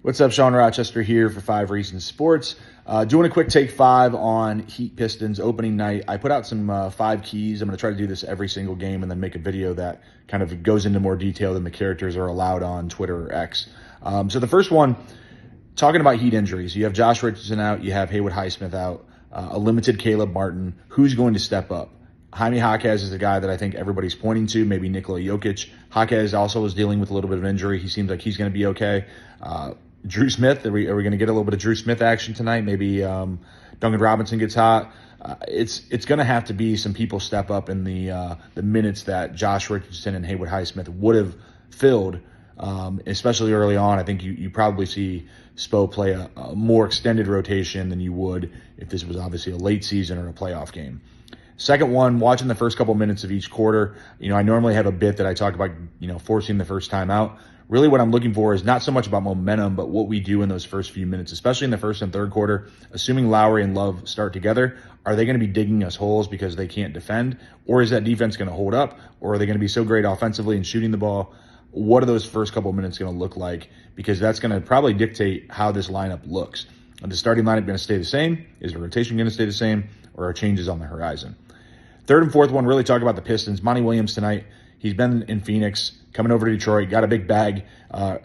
What's up, Sean Rochester here for 5 Reasons Sports. Doing a quick take 5 on Heat Pistons opening night. I put out some 5 keys. I'm going to try to do this every single game and then make a video that kind of goes into more detail than the characters are allowed on Twitter or X. So the first one, talking about Heat injuries. You have Josh Richardson out. You have Haywood Highsmith out. A limited Caleb Martin. Who's going to step up? Jaime Jaquez is the guy that I think everybody's pointing to, maybe Nikola Jokic. Jaquez also is dealing with a little bit of injury. He seems like he's going to be okay. Drew Smith, are we going to get a little bit of Drew Smith action tonight? Maybe Duncan Robinson gets hot. It's going to have to be some people step up in the minutes that Josh Richardson and Haywood Highsmith would have filled, especially early on. I think you probably see Spo play a more extended rotation than you would if this was obviously a late season or a playoff game. Second one, watching the first couple minutes of each quarter. I normally have a bit that I talk about, forcing the first time out. Really what I'm looking for is not so much about momentum, but what we do in those first few minutes, especially in the first and third quarter. Assuming Lowry and Love start together, are they going to be digging us holes because they can't defend? Or is that defense going to hold up? Or are they going to be so great offensively and shooting the ball? What are those first couple minutes going to look like? Because that's going to probably dictate how this lineup looks. Are the starting lineup going to stay the same? Is the rotation going to stay the same? Or are changes on the horizon? Third and fourth one, really talk about the Pistons. Monty Williams tonight, he's been in Phoenix, coming over to Detroit, got a big bag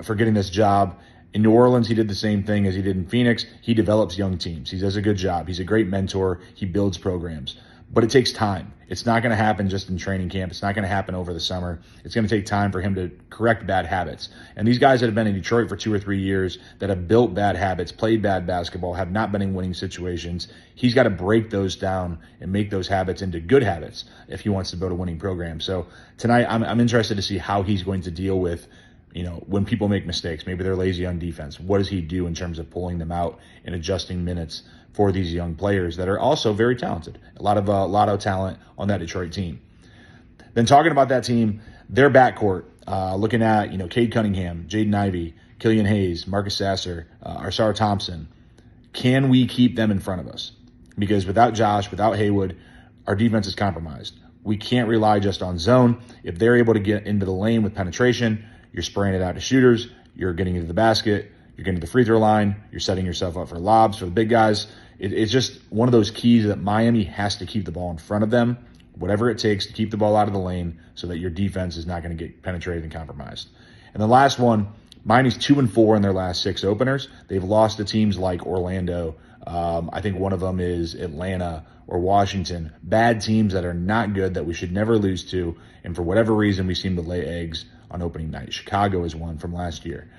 for getting this job. In New Orleans, he did the same thing as he did in Phoenix. He develops young teams. He does a good job. He's a great mentor. He builds programs. But it takes time. It's not going to happen just in training camp. It's not going to happen over the summer. It's going to take time for him to correct bad habits. And these guys that have been in Detroit for 2 or 3 years, that have built bad habits, played bad basketball, have not been in winning situations, he's got to break those down and make those habits into good habits if he wants to build a winning program. So tonight, I'm interested to see how he's going to deal with, when people make mistakes. Maybe they're lazy on defense. What does he do in terms of pulling them out and adjusting minutes for these young players that are also very talented? A lot of talent on that Detroit team. Then talking about that team, their backcourt, looking at, Cade Cunningham, Jaden Ivey, Killian Hayes, Marcus Sasser, Arsar Thompson. Can we keep them in front of us? Because without Josh, without Haywood, our defense is compromised. We can't rely just on zone. If they're able to get into the lane with penetration, you're spraying it out to shooters, you're getting into the basket, you're getting to the free throw line, you're setting yourself up for lobs for the big guys. It's just one of those keys that Miami has to keep the ball in front of them, whatever it takes to keep the ball out of the lane so that your defense is not going to get penetrated and compromised. And the last one, Miami's 2-4 in their last 6 openers. They've lost to teams like Orlando. I think one of them is Atlanta or Washington. Bad teams that are not good, that we should never lose to. And for whatever reason, we seem to lay eggs on opening night. Chicago is one from last year.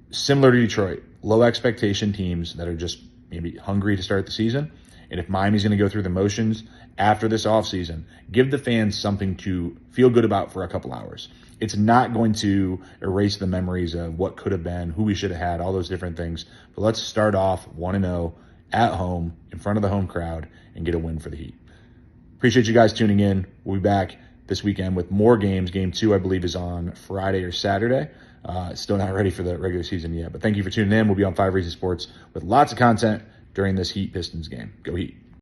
Similar to Detroit, low expectation teams that are just maybe hungry to start the season. And if Miami's going to go through the motions after this offseason, give the fans something to feel good about for a couple hours. It's not going to erase the memories of what could have been, who we should have had, all those different things. But let's start off 1-0 at home in front of the home crowd and get a win for the Heat. Appreciate you guys tuning in. We'll be back this weekend with more games. Game 2, I believe, is on Friday or Saturday. Still not ready for the regular season yet. But thank you for tuning in. We'll be on 5 Reasons Sports with lots of content during this Heat Pistons game. Go Heat.